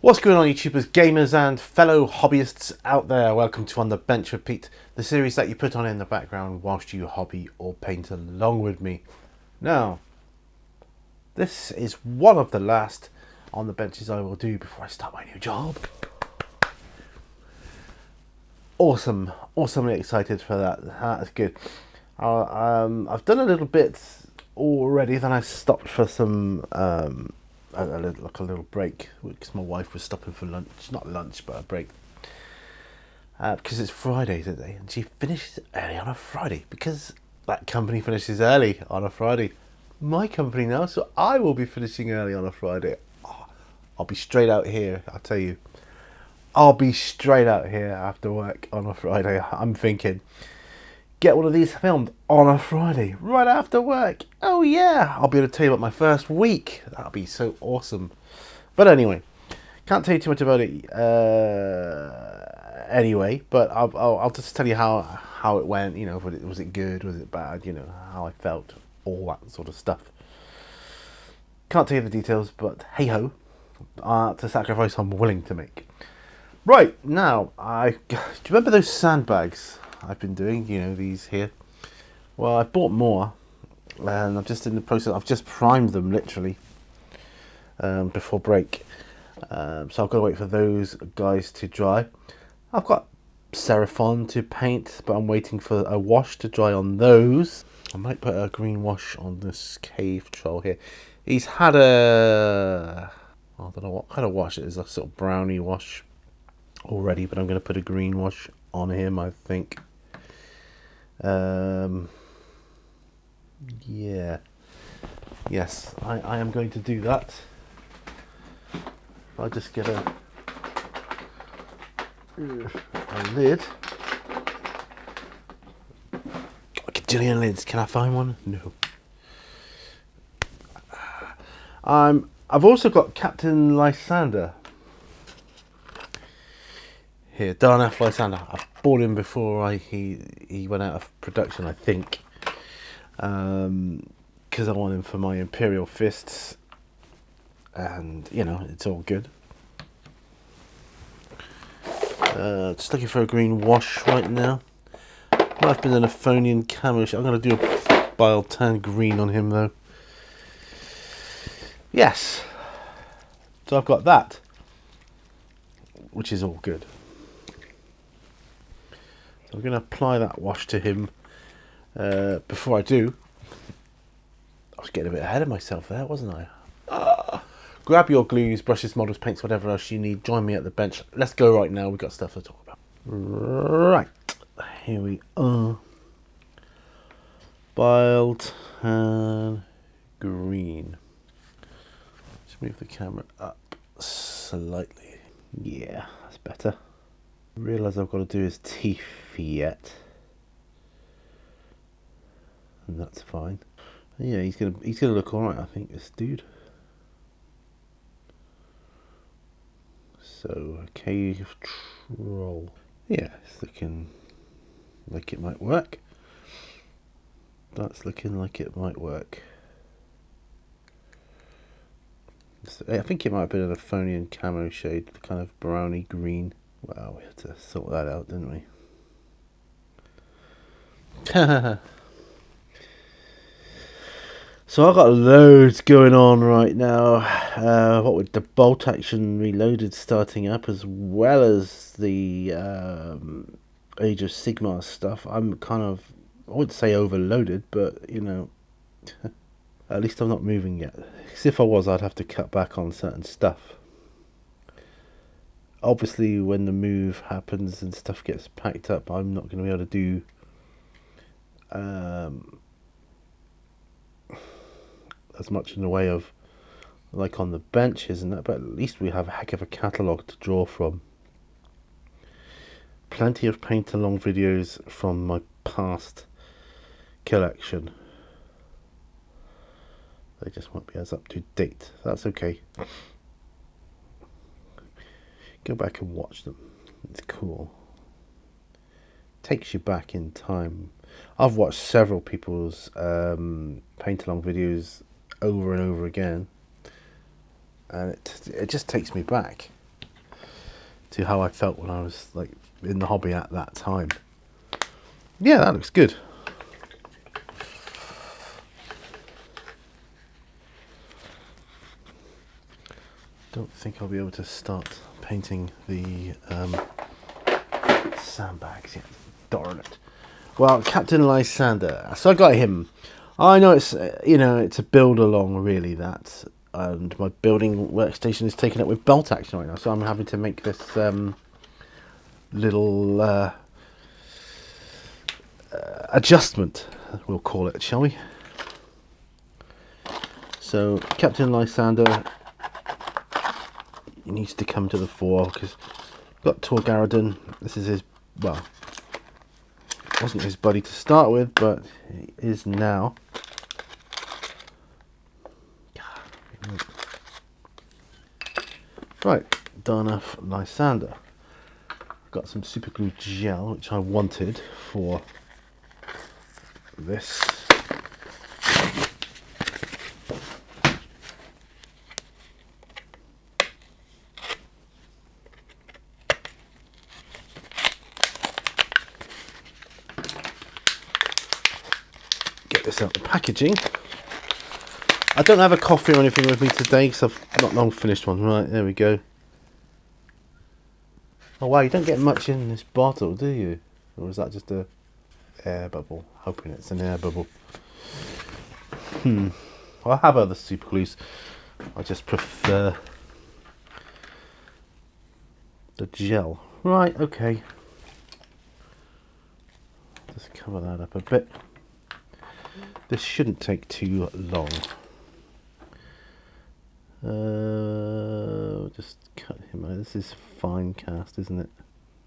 What's going on, YouTubers, gamers and fellow hobbyists out there? Welcome to On the Bench with Pete, the series that you put on in the background whilst you hobby or paint along with me. Now, this is one of the last On the Benches I will do before I start my new job. Awesomely excited for that. That's good. I've done a little bit already, then I stopped for some a little break because my wife was stopping for lunch, not lunch but a break, because it's Friday today and she finishes early on a Friday because that company finishes early on a Friday. My company now, so I will be finishing early on a Friday. I'll be straight out here, I tell you. I'll be straight out here after work on a Friday. I'm thinking, get one of these filmed on a Friday, right after work. Oh yeah, I'll be able to tell you about my first week. That'll be so awesome. But anyway, can't tell you too much about it anyway, but I'll just tell you how it went, you know, was it good, was it bad, you know, how I felt, all that sort of stuff. Can't tell you the details, but hey-ho, it's a sacrifice I'm willing to make. Right, now, do you remember those sandbags I've been doing, you know, these here? Well, I've bought more, and I'm just in the process. I've just primed them, literally, before break. So I've got to wait for those guys to dry. I've got Seraphon to paint, but I'm waiting for a wash to dry on those. I might put a green wash on this cave troll here. He's had I don't know what kind of wash it is, a sort of brownie wash already, but I'm going to put a green wash on him, I think. Yeah, yes, I am going to do that. If I just get a lid, a gajillion lids. Can I find one? No. I've also got Captain Lysander here, Darnath Lysander. I bought him before he went out of production, I think, because I want him for my Imperial Fists, and you know, it's all good. Just looking for a green wash right now. Might have been an Euphonian camo. I'm going to do a bile tan green on him though. Yes, so I've got that, which is all good. So I'm going to apply that wash to him. Before I do, I was getting a bit ahead of myself there, wasn't I? Grab your glues, brushes, models, paints, whatever else you need. Join me at the bench. Let's go right now. We've got stuff to talk about. Right, here we are. Bile tan green. Just move the camera up slightly. Yeah, that's better. Realise I've got to do his teeth yet, and that's fine. Yeah, he's gonna look alright, I think, this dude. So, a cave troll. Yeah, it's looking like it might work. That's looking like it might work. I think it might have been an Euphonian camo shade, the kind of browny green. Wow, we had to sort that out, didn't we? So I've got loads going on right now. What with the bolt action reloaded starting up, as well as the Age of Sigmar stuff, I'm kind of, I wouldn't say overloaded, but you know, at least I'm not moving yet. Because if I was, I'd have to cut back on certain stuff. Obviously, when the move happens and stuff gets packed up, I'm not going to be able to do as much in the way of like on the benches and that, but at least we have a heck of a catalogue to draw from. Plenty of paint along videos from my past collection. They just won't be as up to date. That's okay. Go back and watch them. It's cool. Takes you back in time. I've watched several people's paint along videos over and over again, and it just takes me back. to how I felt when I was like in the hobby at that time. Yeah, that looks good. Don't think I'll be able to start painting the sandbags yet. Darn it. Well, Captain Lysander. So I got him. I know it's it's a build along really that, and my building workstation is taken up with belt action right now, so I'm having to make this little adjustment, we'll call it, shall we? So Captain Lysander, he needs to come to the fore because got Tor Garadon. This is his, well, wasn't his buddy to start with, but he is now. Right, Darnath Lysander. Got some super glue gel, which I wanted for this. Get this out of the packaging. I don't have a coffee or anything with me today because I've not long finished one. Right, there we go. Oh wow, you don't get much in this bottle, do you? Or is that just a air bubble? Hoping it's an air bubble. I'll have other super glues. I just prefer the gel. Right, okay. Just cover that up a bit. This shouldn't take too long. Just cut him out. This is fine cast, isn't it?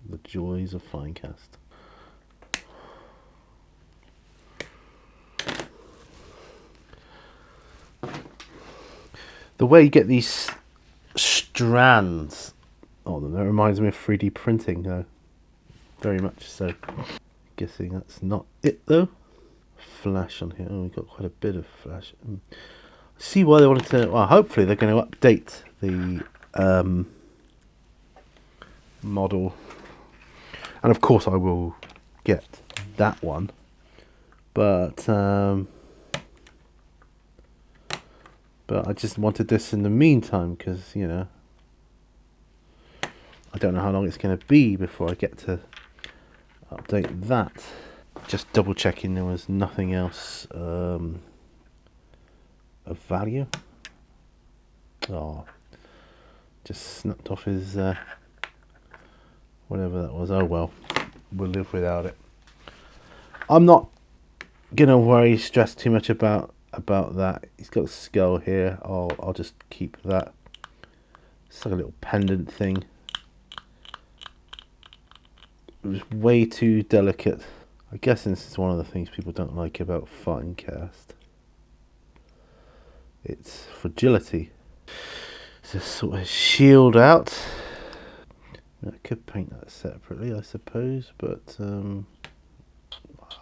The joys of fine cast. The way you get these strands, oh, that reminds me of 3D printing, though. Very much so. Guessing that's not it, though. Flash on here. Oh, we've got quite a bit of flash. See why they wanted to. Well, hopefully they're going to update the model, and of course I will get that one. But I just wanted this in the meantime because I don't know how long it's going to be before I get to update that. Just double checking there was nothing else of value. Oh, just snapped off his whatever that was. Oh well, we'll live without it. I'm not gonna stress too much about that. He's got a skull here. I'll just keep that. It's like a little pendant thing. It was way too delicate. I guess this is one of the things people don't like about fine cast. Its fragility. Just sort of shield out. I could paint that separately, I suppose, but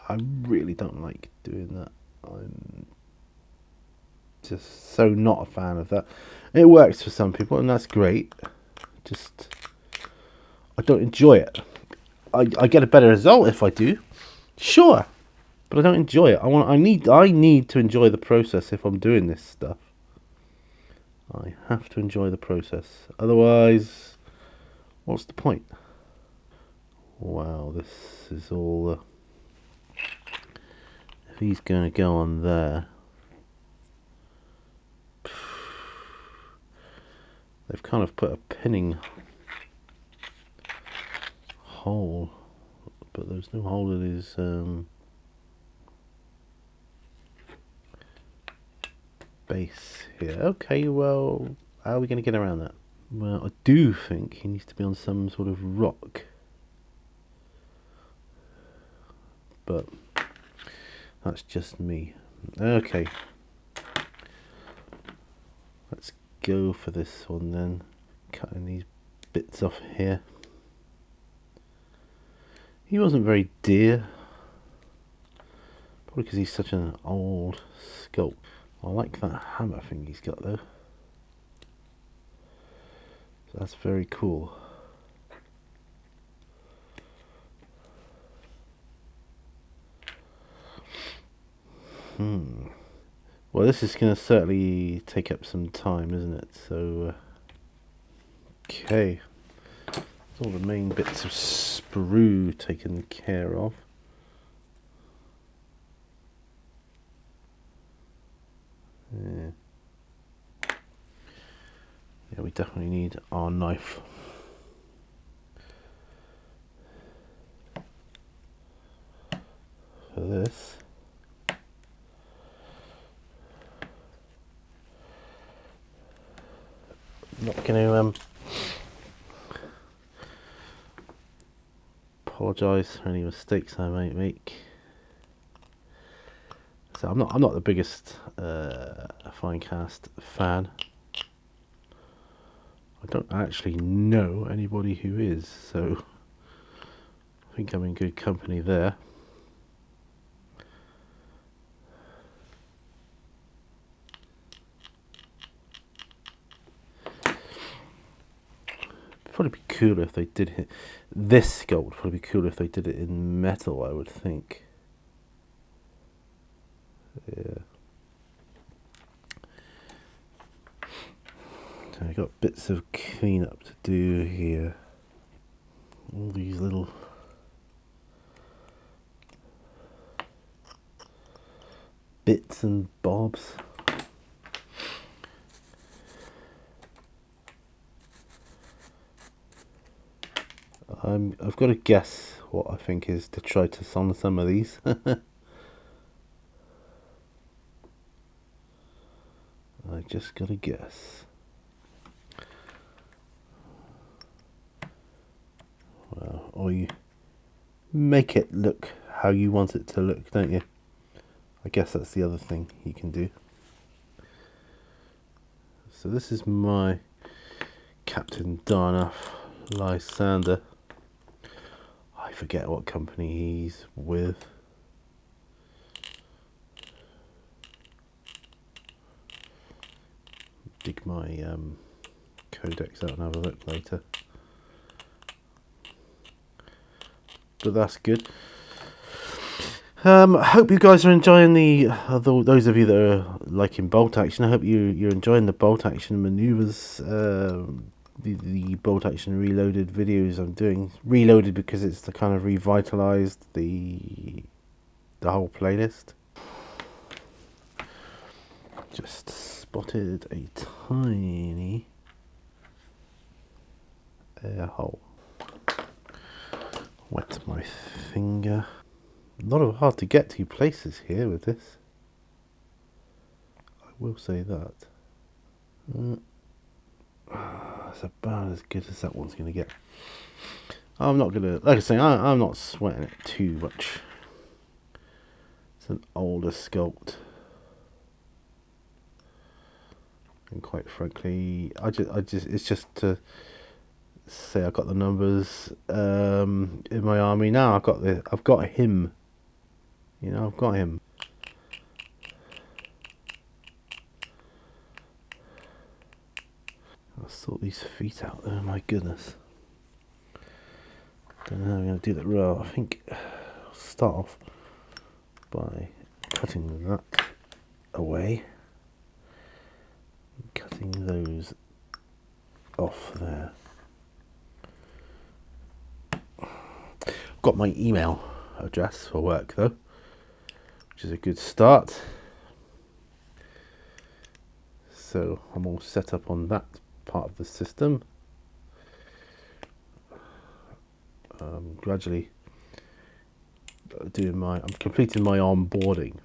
I really don't like doing that. I'm just so not a fan of that. It works for some people, and that's great. Just I don't enjoy it. I get a better result if I do, sure, but I don't enjoy it. I need to enjoy the process if I'm doing this stuff. I have to enjoy the process. Otherwise, what's the point? Wow, this is all... if he's going to go on there... they've kind of put a pinning hole, but there's no hole in his... base here. Okay, well, how are we going to get around that? Well, I do think he needs to be on some sort of rock, but that's just me. Okay, let's go for this one then. Cutting these bits off here. He wasn't very dear, probably because he's such an old sculpt. I like that hammer thing he's got though. So that's very cool. Well, this is going to certainly take up some time, isn't it? So, okay. All the main bits of sprue taken care of. Yeah. Yeah, we definitely need our knife. For this. I'm not going to apologise for any mistakes I might make. So I'm not the biggest Finecast fan. I don't actually know anybody who is, so I think I'm in good company there. Probably be cooler if they did hit this sculpt. Probably be cooler if they did it in metal, I would think. Yeah. So I got bits of cleanup to do here. All these little bits and bobs. I've got to guess what I think is detritus on some of these. I just got to guess. Well, or you make it look how you want it to look, don't you? I guess that's the other thing you can do. So this is my Captain Darnath Lysander. I forget what company he's with. Dig my codex out and have a look later. But that's good. I hope you guys are enjoying those of you that are liking bolt action. I hope you're enjoying the bolt action maneuvers. The bolt action reloaded videos I'm doing. Reloaded because it's the kind of revitalized the whole playlist. Just spotted a tiny air hole. Wet my finger. A lot of hard to get to places here with this. I will say that. It's about as good as that one's going to get. I'm not going to, like I say, I'm not sweating it too much. It's an older sculpt. And quite frankly, it's just to say I got the numbers in my army now. I've got him. You know, I've got him. I'll sort these feet out there. My goodness. Don't know how I'm going to do that row. I think I'll start off by cutting that away. Cutting those off there. Got my email address for work though, which is a good start. So I'm all set up on that part of the system. Gradually I'm completing my onboarding.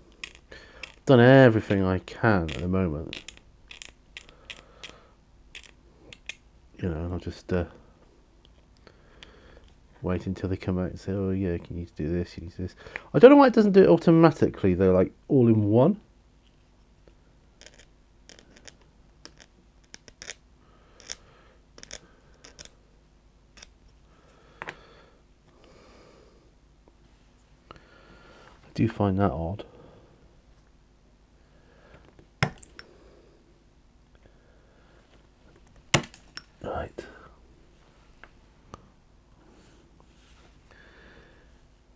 I've done everything I can at the moment. You know, and I'll just wait until they come out and say, oh yeah, you need to do this, you need to do this. I don't know why it doesn't do it automatically though, like all in one. I do find that odd. Right.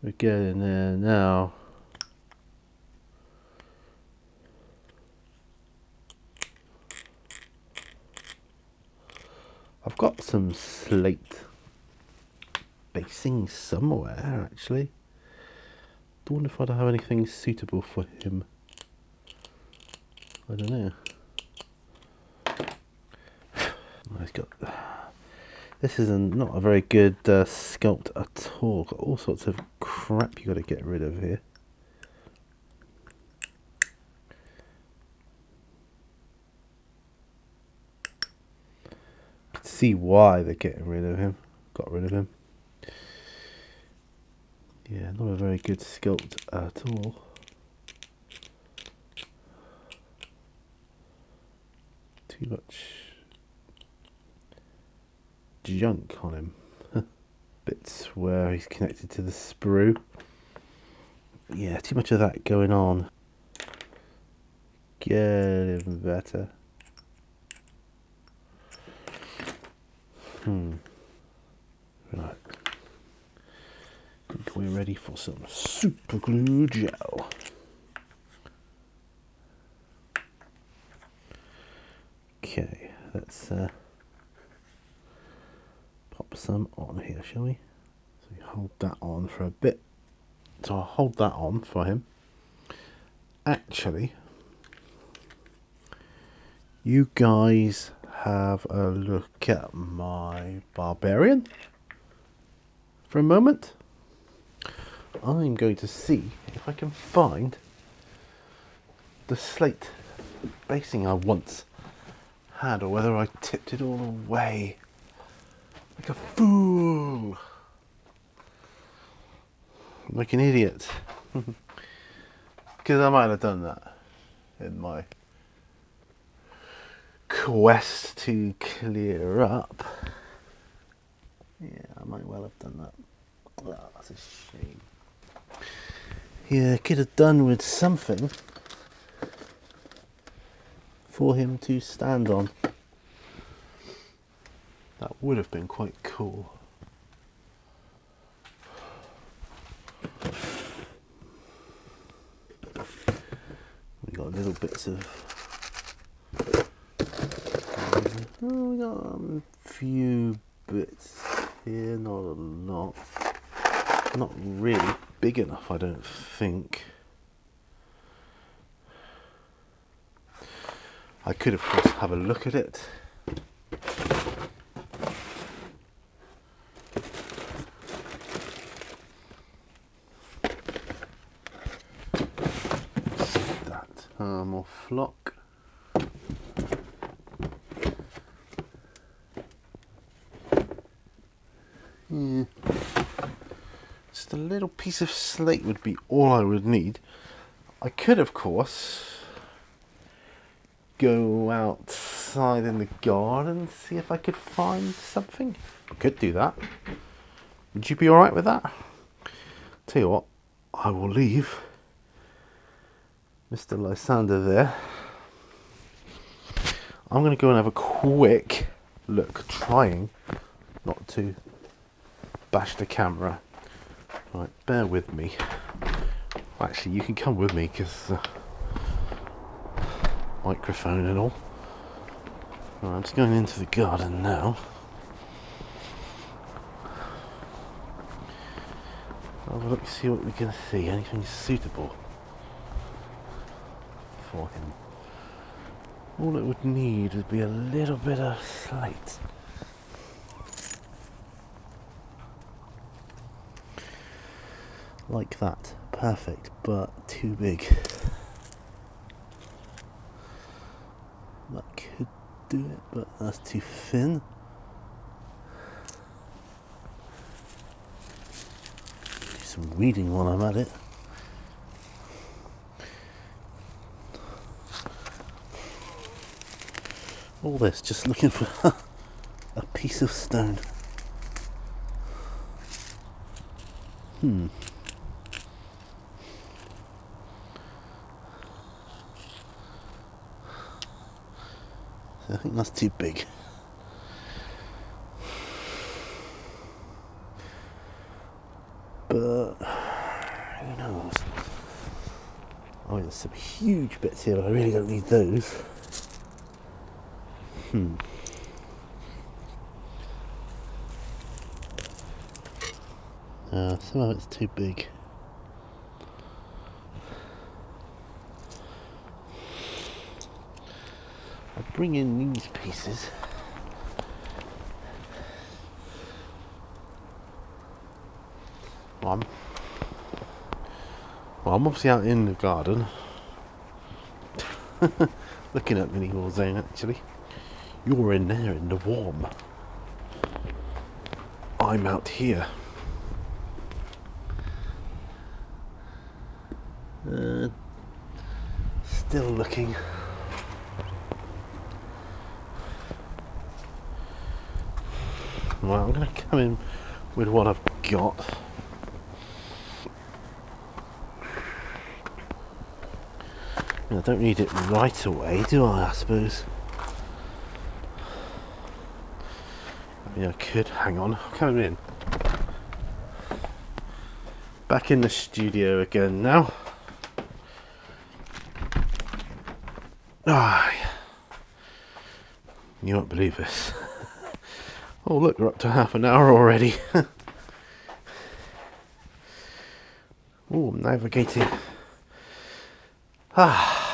We're getting there now. got some slate basing somewhere, actually. I wonder if I'd have anything suitable for him. I don't know. He's got... This is not a very good sculpt at all. Got all sorts of crap you got to get rid of here. You can see why they're getting rid of him. Got rid of him. Yeah, not a very good sculpt at all. Too much junk on him. Bits where he's connected to the sprue. Yeah, too much of that going on. Get him better. Right. I think we're ready for some super glue gel. Okay, let's pop some on here, shall we? So we hold that on for a bit. So I'll hold that on for him. Actually, you guys have a look at my barbarian for a moment. I'm going to see if I can find the slate basing I once had, or whether I tipped it all away like a fool, like an idiot. Because I might have done that in my quest to clear up. Yeah, I might well have done that. Oh, that's a shame. Yeah, could have done with something for him to stand on. That would have been quite cool. We got little bits of... Oh, we got a few bits here, not a lot. Not really big enough, I don't think. I could, of course, have a look at it. That more flock. Yeah. Just a little piece of slate would be all I would need. I could, of course, go outside in the garden, see if I could find something. I could do that. Would you be alright with that? Tell you what, I will leave Mr. Lysander there. I'm going to go and have a quick look, trying not to bash the camera. Right, bear with me. Actually, you can come with me because microphone and all. Right, I'm just going into the garden now. Have a look, see what we can see. Anything suitable for him. All it would need would be a little bit of slate. Like that. Perfect, but too big. That could do it, but that's too thin. Do some weeding while I'm at it. All this just looking for a piece of stone. I think that's too big. But who knows? I mean, there's some huge bits here, but I really don't need those. Some of it's too big. I'll bring in these pieces. Well, I'm obviously out in the garden. Looking at Mini War Zone, actually. You're in there in the warm. I'm out here. Still looking. Well, I'm going to come in with what I've got. I don't need it right away, do I suppose? I mean, I could. Hang on, I'm coming in. Back in the studio again now. You won't believe this. Oh look, we're up to half an hour already. Oh, I'm navigating.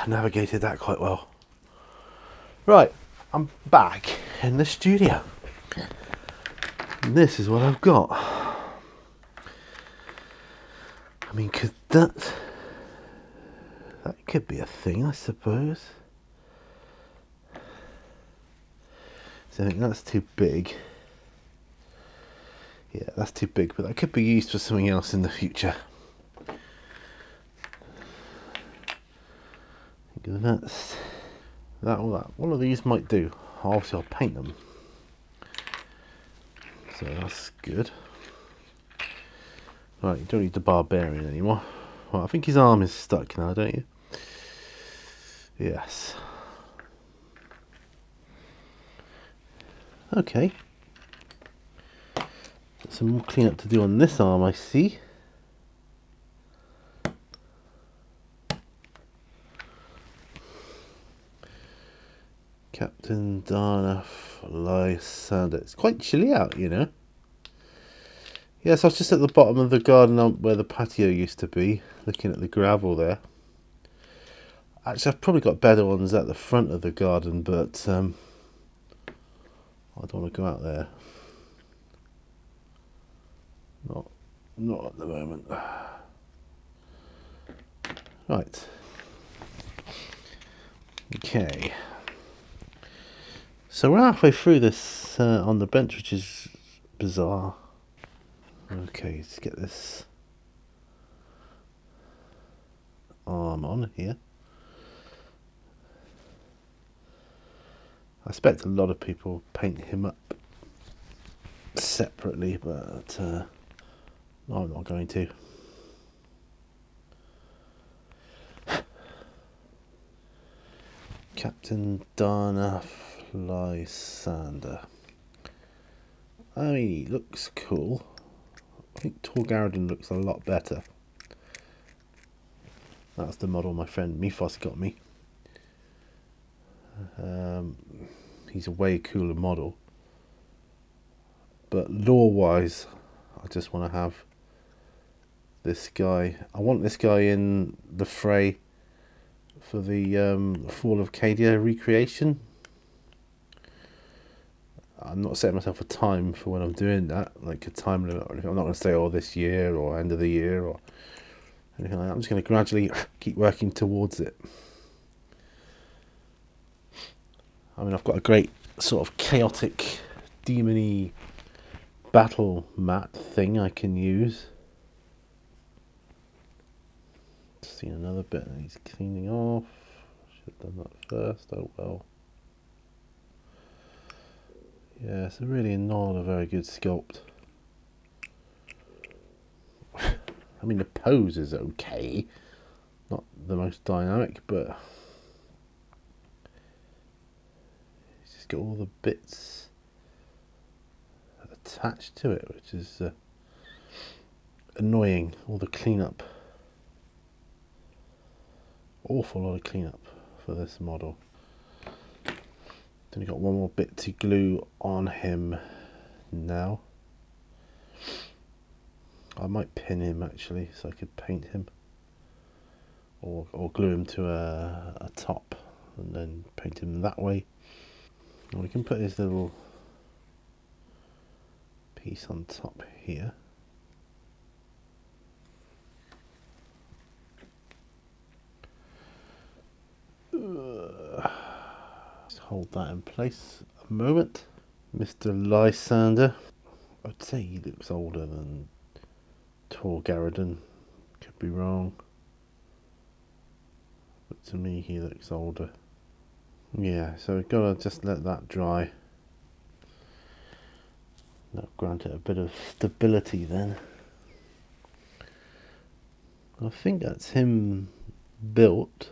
Navigated that quite well. Right, I'm back in the studio. And this is what I've got. I mean, that could be a thing, I suppose. So I think that's too big. Yeah, that's too big, but that could be used for something else in the future. That one of these might do. Obviously I'll paint them, so that's good. Right, you don't need the barbarian anymore. Well, I think his arm is stuck now, don't you? Yes. Okay. Got some more cleanup to do on this arm, I see. Captain Darnath Lysander. It's quite chilly out, you know. Yes, I was just at the bottom of the garden where the patio used to be, looking at the gravel there. Actually, I've probably got better ones at the front of the garden, but I don't want to go out there. Not at the moment. Right. Okay. So we're halfway through this on the bench, which is bizarre. Okay, let's get this arm on here. I expect a lot of people paint him up separately, but no, I'm not going to. Captain Darnath Lysander. I mean, he looks cool. I think Torgaradon looks a lot better. That's the model my friend Mifos got me. He's a way cooler model. But lore-wise, I just want to have this guy. I want this guy in the fray for the Fall of Cadia recreation. I'm not setting myself a time for when I'm doing that, like a time limit or anything. I'm not going to say, oh, this year or end of the year or anything like that. I'm just going to gradually keep working towards it. I mean, I've got a great sort of chaotic, demon-y battle mat thing I can use. See another bit that he's cleaning off. Should have done that first. Oh well. Yeah, it's really not a very good sculpt. I mean, the pose is okay. Not the most dynamic, but it's just got all the bits attached to it, which is annoying. All the cleanup. Awful lot of cleanup for this model. Only got one more bit to glue on him now. I might pin him actually, so I could paint him, or glue him to a top, and then paint him that way. And we can put his little piece on top here. Just hold that in place a moment. Mr. Lysander. I'd say he looks older than Tor Garridan. Could be wrong. But to me he looks older. Yeah, so we've got to just let that dry. That'll grant it a bit of stability then. I think that's him built.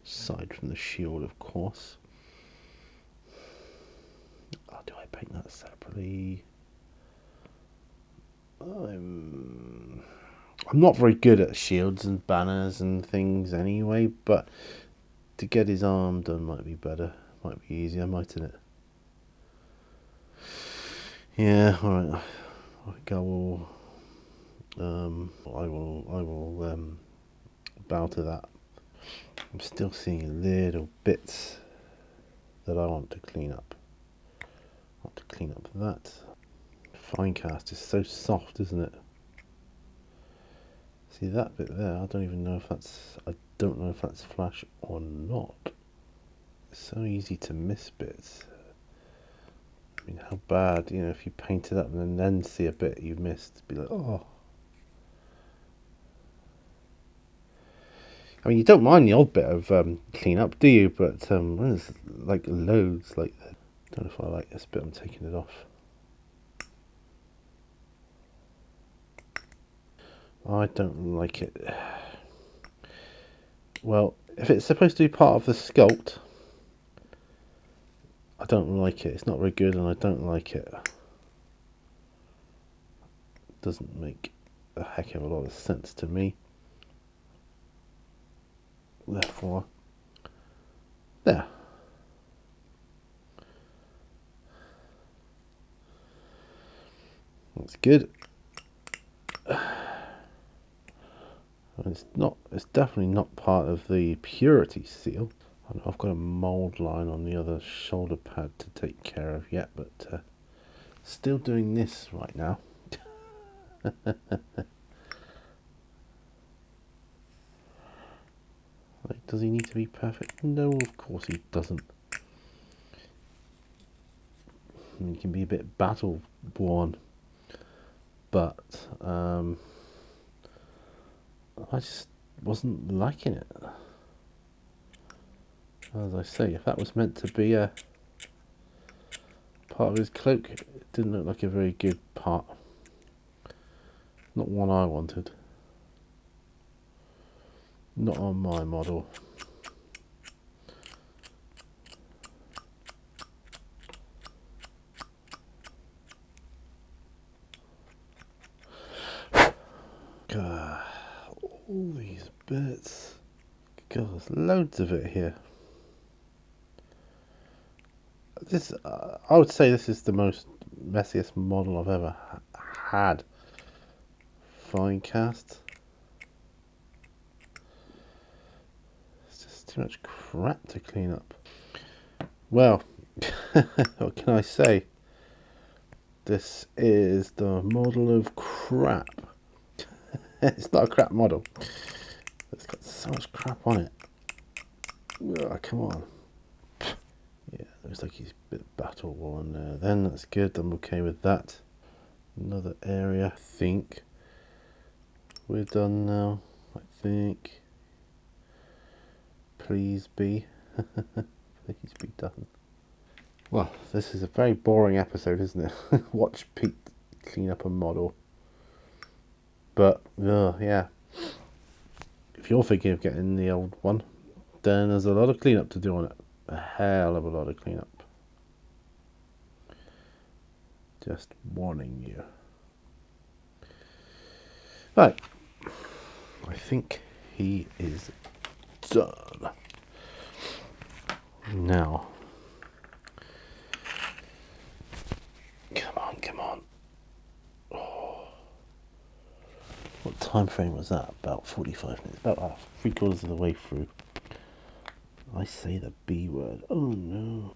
Aside from the shield, of course. Oh, do I paint that separately? I'm not very good at shields and banners and things anyway, but to get his arm done might be better. Might be easier, mightn't it? Yeah, alright. I will bow to that. I'm still seeing little bits that I want to clean up. I want to clean up that. Fine cast is so soft, isn't it? See that bit there? I don't even know if that's. I don't know if that's flash or not. It's so easy to miss bits. I mean, how bad, you know, if you paint it up and then see a bit you've missed, be like, oh. I mean, you don't mind the odd bit of clean up, do you? But when there's like loads like that, I don't know if I like this bit. I'm taking it off. I don't like it. Well, if it's supposed to be part of the sculpt, I don't like it. It's not very good, and I don't like it. It doesn't make a heck of a lot of sense to me. Therefore, there. That's good. It's definitely not part of the purity seal. I know I've got a mould line on the other shoulder pad to take care of yet, but still doing this right now. Like, does he need to be perfect? No, of course he doesn't. He can be a bit battle worn, but I just wasn't liking it. As I say, if that was meant to be a part of his cloak, it didn't look like a very good part. Not one I wanted. Not on my model. God, all these bits. God, there's loads of it here. This, I would say, this is the most messiest model I've ever had. Fine cast. It's just too much crap to clean up. Well, what can I say? This is the model of crap. It's not a crap model. It's got so much crap on it. Oh, come on. Yeah, looks like he's a bit battle worn there. Then that's good. I'm okay with that. Another area. I think we're done now. I think. Please be. Please be done. Well, this is a very boring episode, isn't it? Watch Pete clean up a model. But, yeah. If you're thinking of getting the old one, then there's a lot of cleanup to do on it. A hell of a lot of cleanup. Just warning you. Right. I think he is done. Now. Come on. Oh. What time frame was that? About 45 minutes. About 3/4 of the way through. I say the B word. Oh no.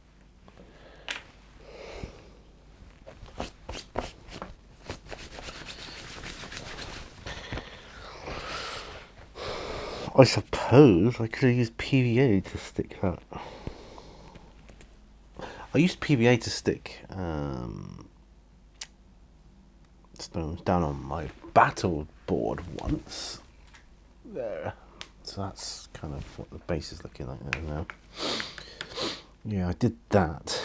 I suppose I could have used PVA to stick that. I used PVA to stick stones down on my battle board once. There. So that's kind of what the base is looking like there now. Yeah, I did that.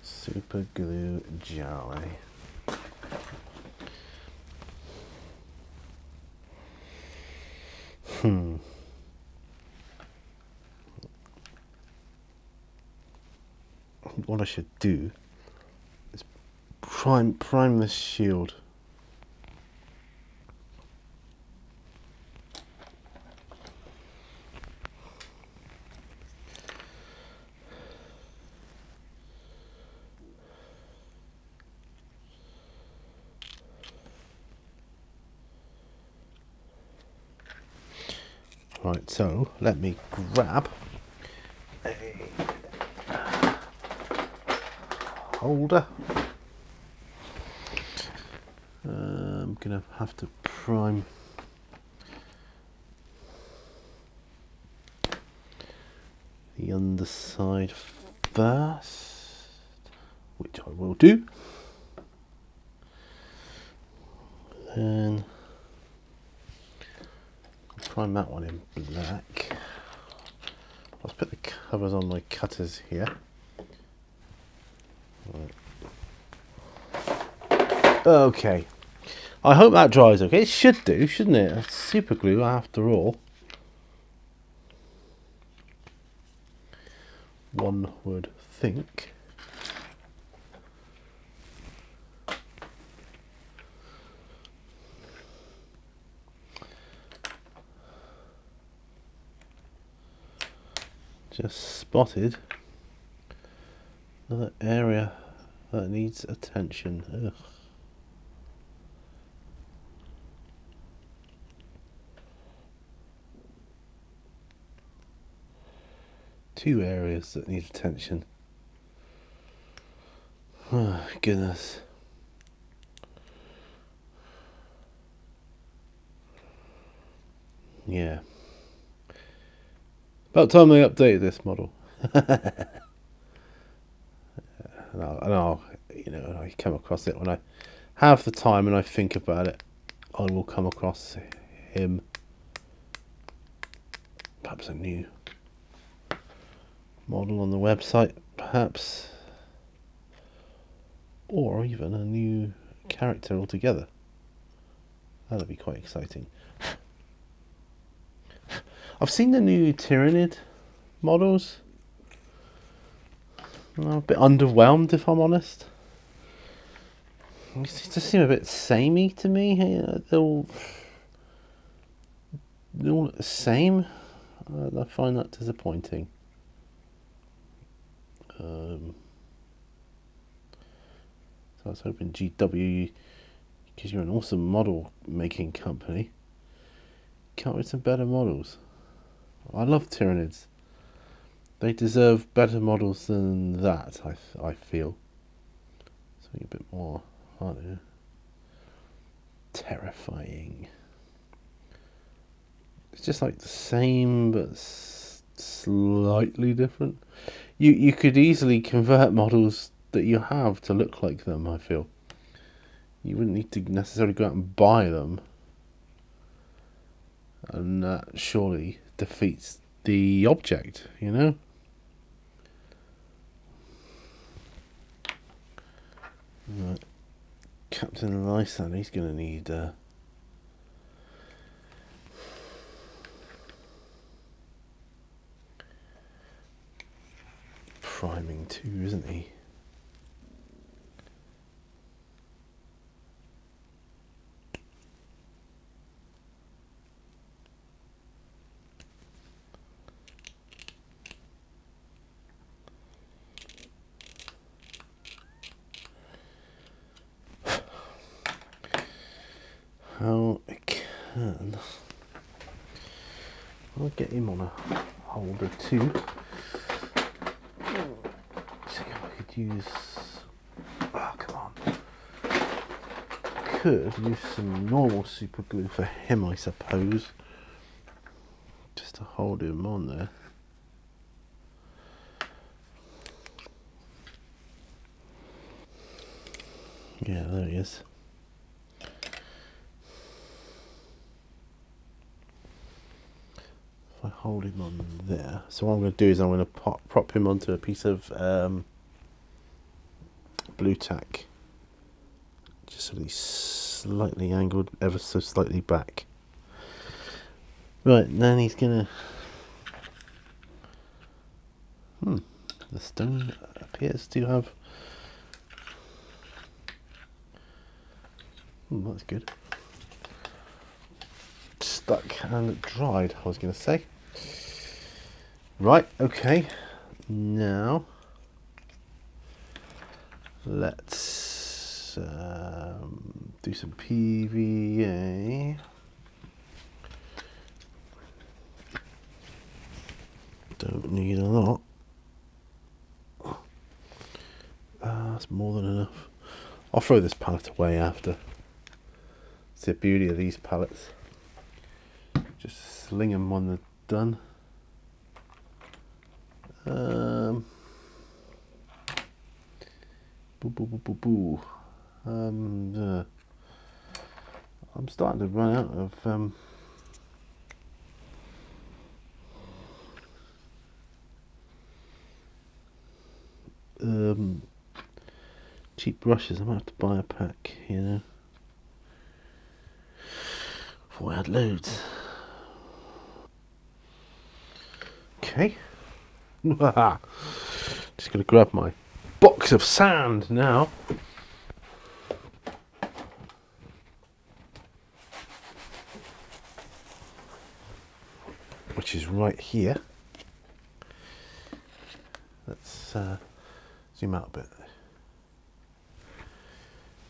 Super glue jelly. What I should do is prime this shield. Right, so let me grab a holder. I'm gonna have to prime the underside first, which I will do. Then prime that one in black. Let's put the covers on my cutters here. Right. Okay. I hope that dries okay. It should do, shouldn't it? It's super glue after all. One would think. Just spotted another area that needs attention. Ugh. Two areas that need attention. Oh, goodness. Yeah. About time they updated this model. and I'll, you know, I come across it when I have the time and I think about it. I will come across him. Perhaps a new model on the website, perhaps, or even a new character altogether. That'd be quite exciting. I've seen the new Tyrannid models. I'm a bit underwhelmed, if I'm honest. They just seem a bit samey to me. They're all the same. I find that disappointing. So I was hoping GW, because you're an awesome model making company, come up with some better models. I love Tyrannids. They deserve better models than that, I feel. Something a bit more, I don't know, terrifying. It's just like the same, but slightly different. You could easily convert models that you have to look like them, I feel. You wouldn't need to necessarily go out and buy them. And that surely defeats the object, you know? Right. Captain Lysander, he's going to need priming too, isn't he? get him on a holder too. See if I could use. Oh, come on. Could use some normal super glue for him, I suppose. Just to hold him on there. Yeah, there he is. If I hold him on there, so what I'm going to do is I'm going to prop him onto a piece of blue tack, just so he's slightly angled, ever so slightly back. Right, then he's going to. The stone appears to have. That's good. Stuck and dried, I was going to say. Right, okay. Now, let's do some PVA. Don't need a lot. That's more than enough. I'll throw this palette away after. It's the beauty of these palettes. Just sling them when they're done. Boo, boo, boo, boo, boo. I'm starting to run out of cheap brushes. I might have to buy a pack, you know. Before I had loads. Okay. Just gonna grab my box of sand now. Which is right here. Let's zoom out a bit.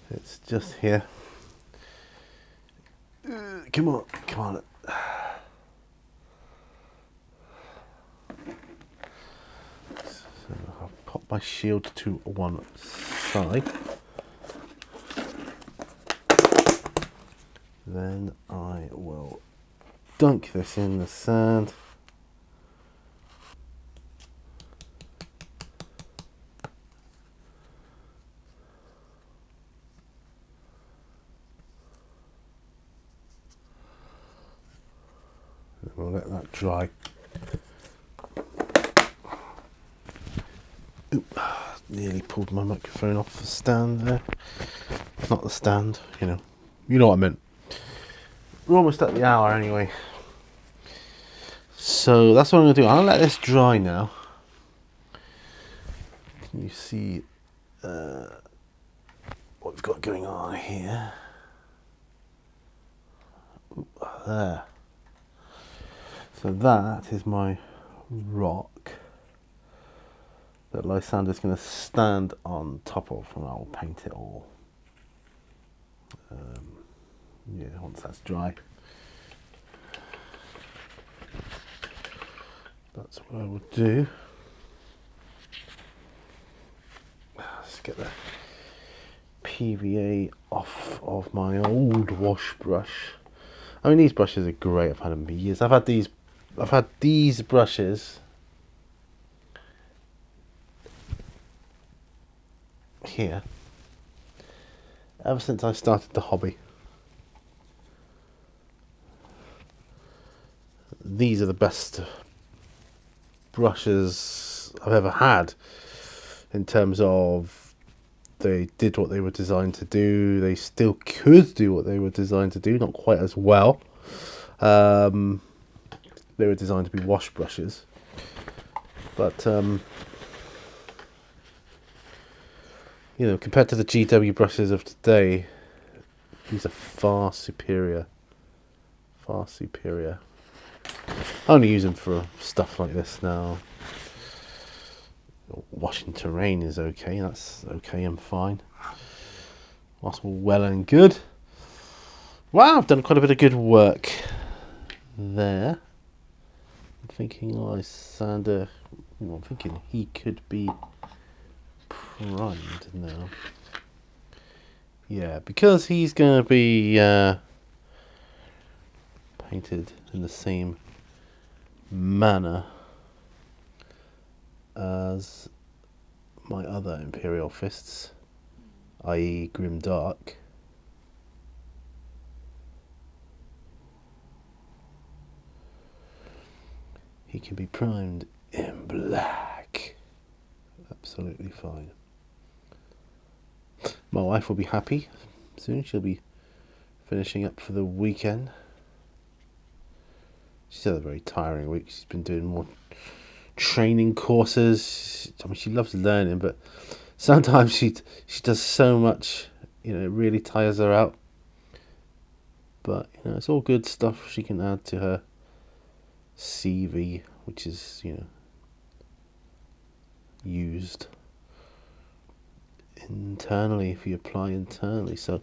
It's just here. Come on, come on. So I'll pop my shield to one side. Then I will dunk this in the sand. We'll let that dry. Oop, nearly pulled my microphone off the stand there. Not the stand, you know what I meant. We're almost at the hour anyway. So that's what I'm going to do. I'll let this dry now. Can you see what we've got going on here? Oop, there. So that is my rock that Lysander's going to stand on top of, and I'll paint it all. Yeah, once that's dry. That's what I will do. Let's get the PVA off of my old wash brush. I mean, these brushes are great. I've had them for years. I've had these brushes here ever since I started the hobby. These are the best brushes I've ever had in terms of they did what they were designed to do. They still could do what they were designed to do, not quite as well. They were designed to be wash brushes, but you know, compared to the GW brushes of today, these are far superior. Far superior. I only use them for stuff like this now. Washing terrain is okay. That's okay and fine. That's all well and good. Wow, I've done quite a bit of good work there. thinking Lysander. I'm thinking he could be primed now. Yeah, because he's going to be painted in the same manner as my other Imperial Fists, i.e. Grim Dark. He can be primed in black. Absolutely fine. My wife will be happy soon. She'll be finishing up for the weekend. She's had a very tiring week. She's been doing more training courses. I mean, she loves learning, but sometimes she does so much, it really tires her out. But it's all good stuff she can add to her CV, which is used internally if you apply internally. So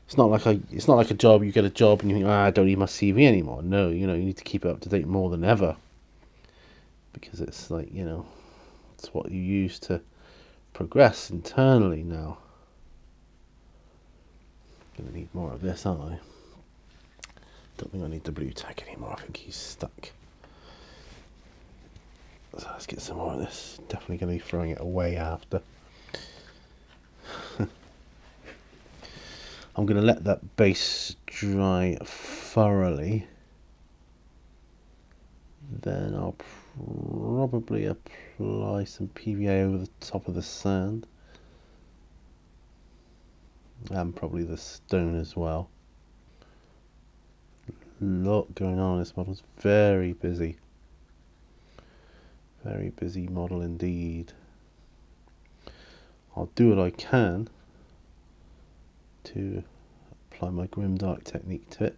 it's not like a job. You get a job and you think, I don't need my CV anymore. No, you need to keep it up to date more than ever, because it's like it's what you use to progress internally now. Gonna need more of this, aren't I? Don't think I need the blue tack anymore. I think he's stuck. So let's get some more of this. Definitely going to be throwing it away after. I'm going to let that base dry thoroughly. Then I'll probably apply some PVA over the top of the sand. And probably the stone as well. A lot going on. This model's very busy. Very busy model indeed. I'll do what I can to apply my grimdark technique to it.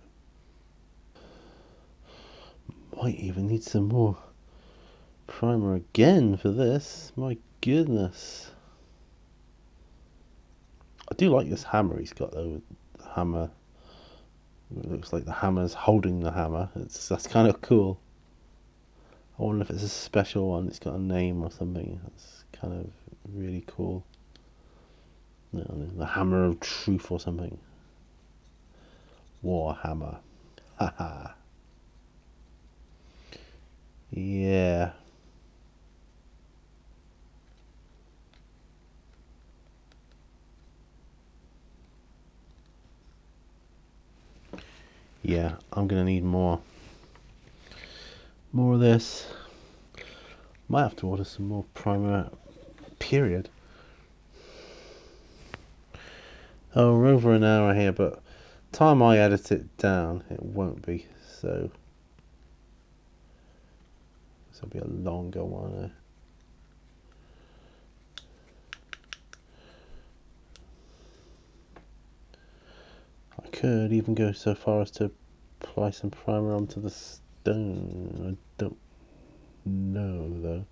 Might even need some more primer again for this. My goodness. I do like this hammer he's got though. The hammer. It looks like the hammer's holding the hammer. That's kind of cool. I wonder if it's a special one. It's got a name or something. That's kind of really cool. The Hammer of Truth or something. Warhammer. Haha. Yeah. Yeah, I'm gonna need more of this. Might have to order some more primer. Period. Oh, we're over an hour here, but time I edit it down, it won't be. So this will be a longer one. I could even go so far as to apply some primer onto the stone. I don't know though.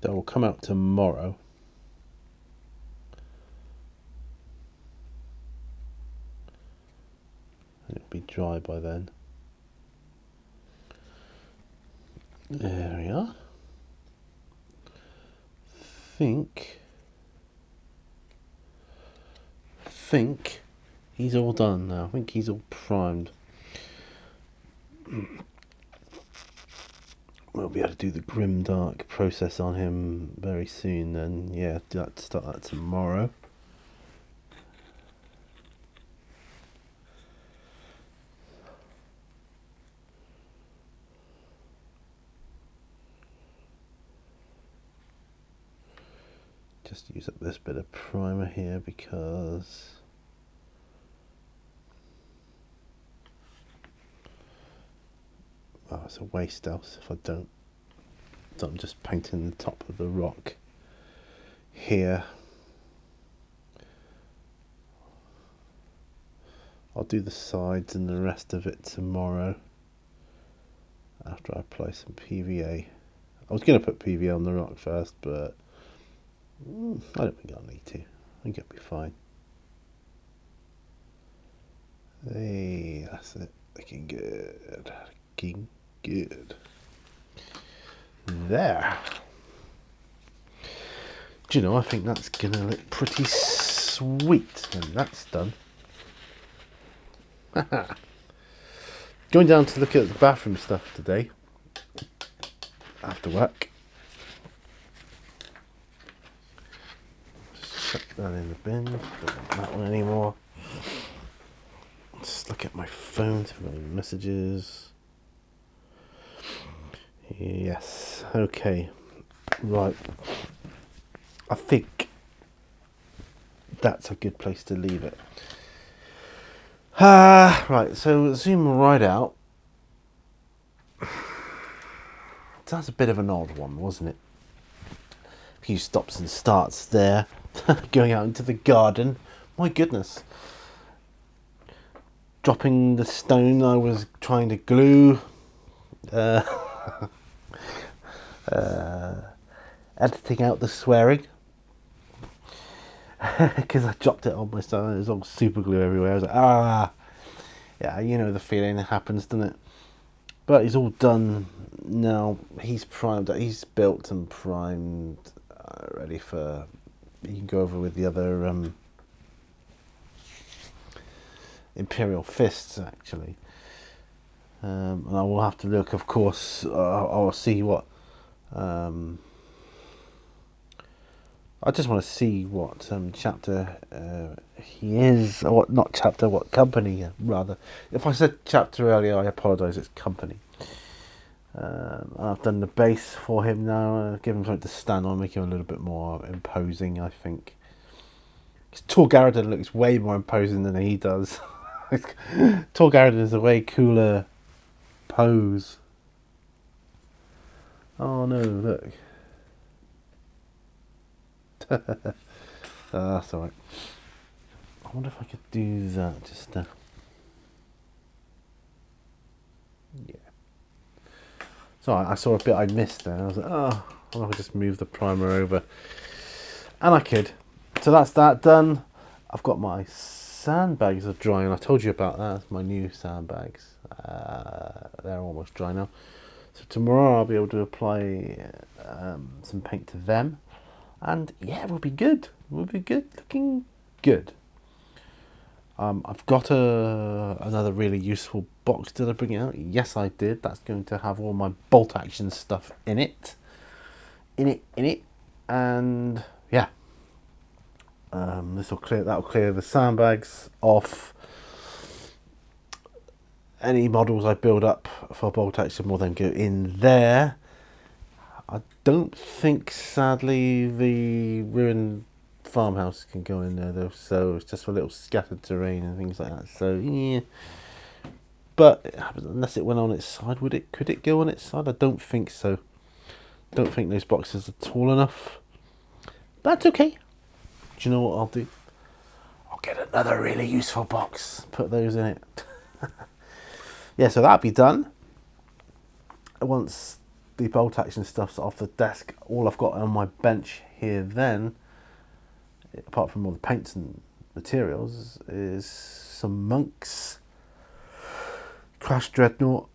That will come out tomorrow. And it'll be dry by then. There we are. Think he's all done now. I think he's all primed. We'll be able to do the grimdark process on him very soon then. Yeah, start that tomorrow. Just use up this bit of primer here because it's a waste else if I don't. So I'm just painting the top of the rock here. I'll do the sides and the rest of it tomorrow after I apply some PVA. I was going to put PVA on the rock first, but I don't think I'll need to. I think it'll be fine. Hey, that's it. Looking good. King. Good. There. Do you know, I think that's going to look pretty sweet when that's done. Going down to look at the bathroom stuff today after work. Just chuck that in the bin. Don't want that one anymore. Just look at my phone for my messages. Yes, okay. Right. I think that's a good place to leave it. Right, so zoom right out. That's a bit of an odd one, wasn't it? A few stops and starts there. Going out into the garden. My goodness. Dropping the stone I was trying to glue. Editing out the swearing. Because I dropped it on my stone. It was all super glue everywhere. I was like, yeah, you know the feeling that happens, doesn't it? But he's all done now. He's primed. He's built and primed, ready for. You can go over with the other Imperial fists, actually. And I will have to look, of course. I'll see what. I just want to see what chapter he is, or what, not chapter, what company, rather. If I said chapter earlier, I apologise, it's company. I've done the base for him now, give him something to stand on, make him a little bit more imposing, I think. Tor Garridan looks way more imposing than he does. Tor Garridan is a way cooler pose. Oh no, look. That's alright. I wonder if I could do that just yeah. So I saw a bit I missed there. I was like, oh, I wonder if I could just move the primer over. And I could. So that's that done. I've got my sandbags are drying. I told you about that. That's my new sandbags. They're almost dry now. So tomorrow I'll be able to apply some paint to them. And yeah, we'll be good. We'll be good. Looking good. I've got another really useful box. Did I bring it out? Yes, I did. That's going to have all my bolt action stuff in it. And yeah. That'll clear the sandbags off. Any models I build up for bolt action will then go in there. I don't think, sadly, the ruined farmhouse can go in there though, so it's just for little scattered terrain and things like that. So yeah, but unless it went on its side, could it go on its side? I don't think so. Don't think those boxes are tall enough. That's okay. Do you know what I'll do? I'll get another really useful box, put those in it. Yeah, so that'll be done. Once the bolt action stuff's off the desk, all I've got on my bench here then, apart from all the paints and materials, is some monks. Crash Dreadnought.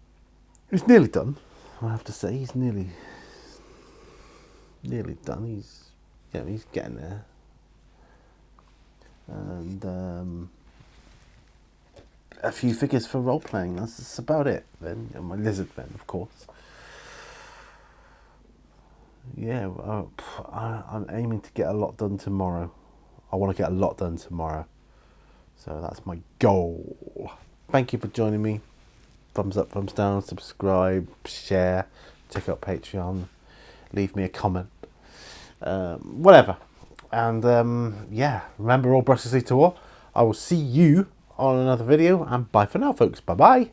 He's nearly done, I have to say. He's nearly done. He's getting there. And a few figures for role playing. That's about it then. And my lizard men, of course. Yeah, I'm aiming to get a lot done tomorrow. I want to get a lot done tomorrow. So that's my goal. Thank you for joining me. Thumbs up, thumbs down, subscribe, share, check out Patreon, leave me a comment. Whatever. And yeah, remember, all brushes lead to war. I will see you on another video, and bye for now, folks. Bye bye.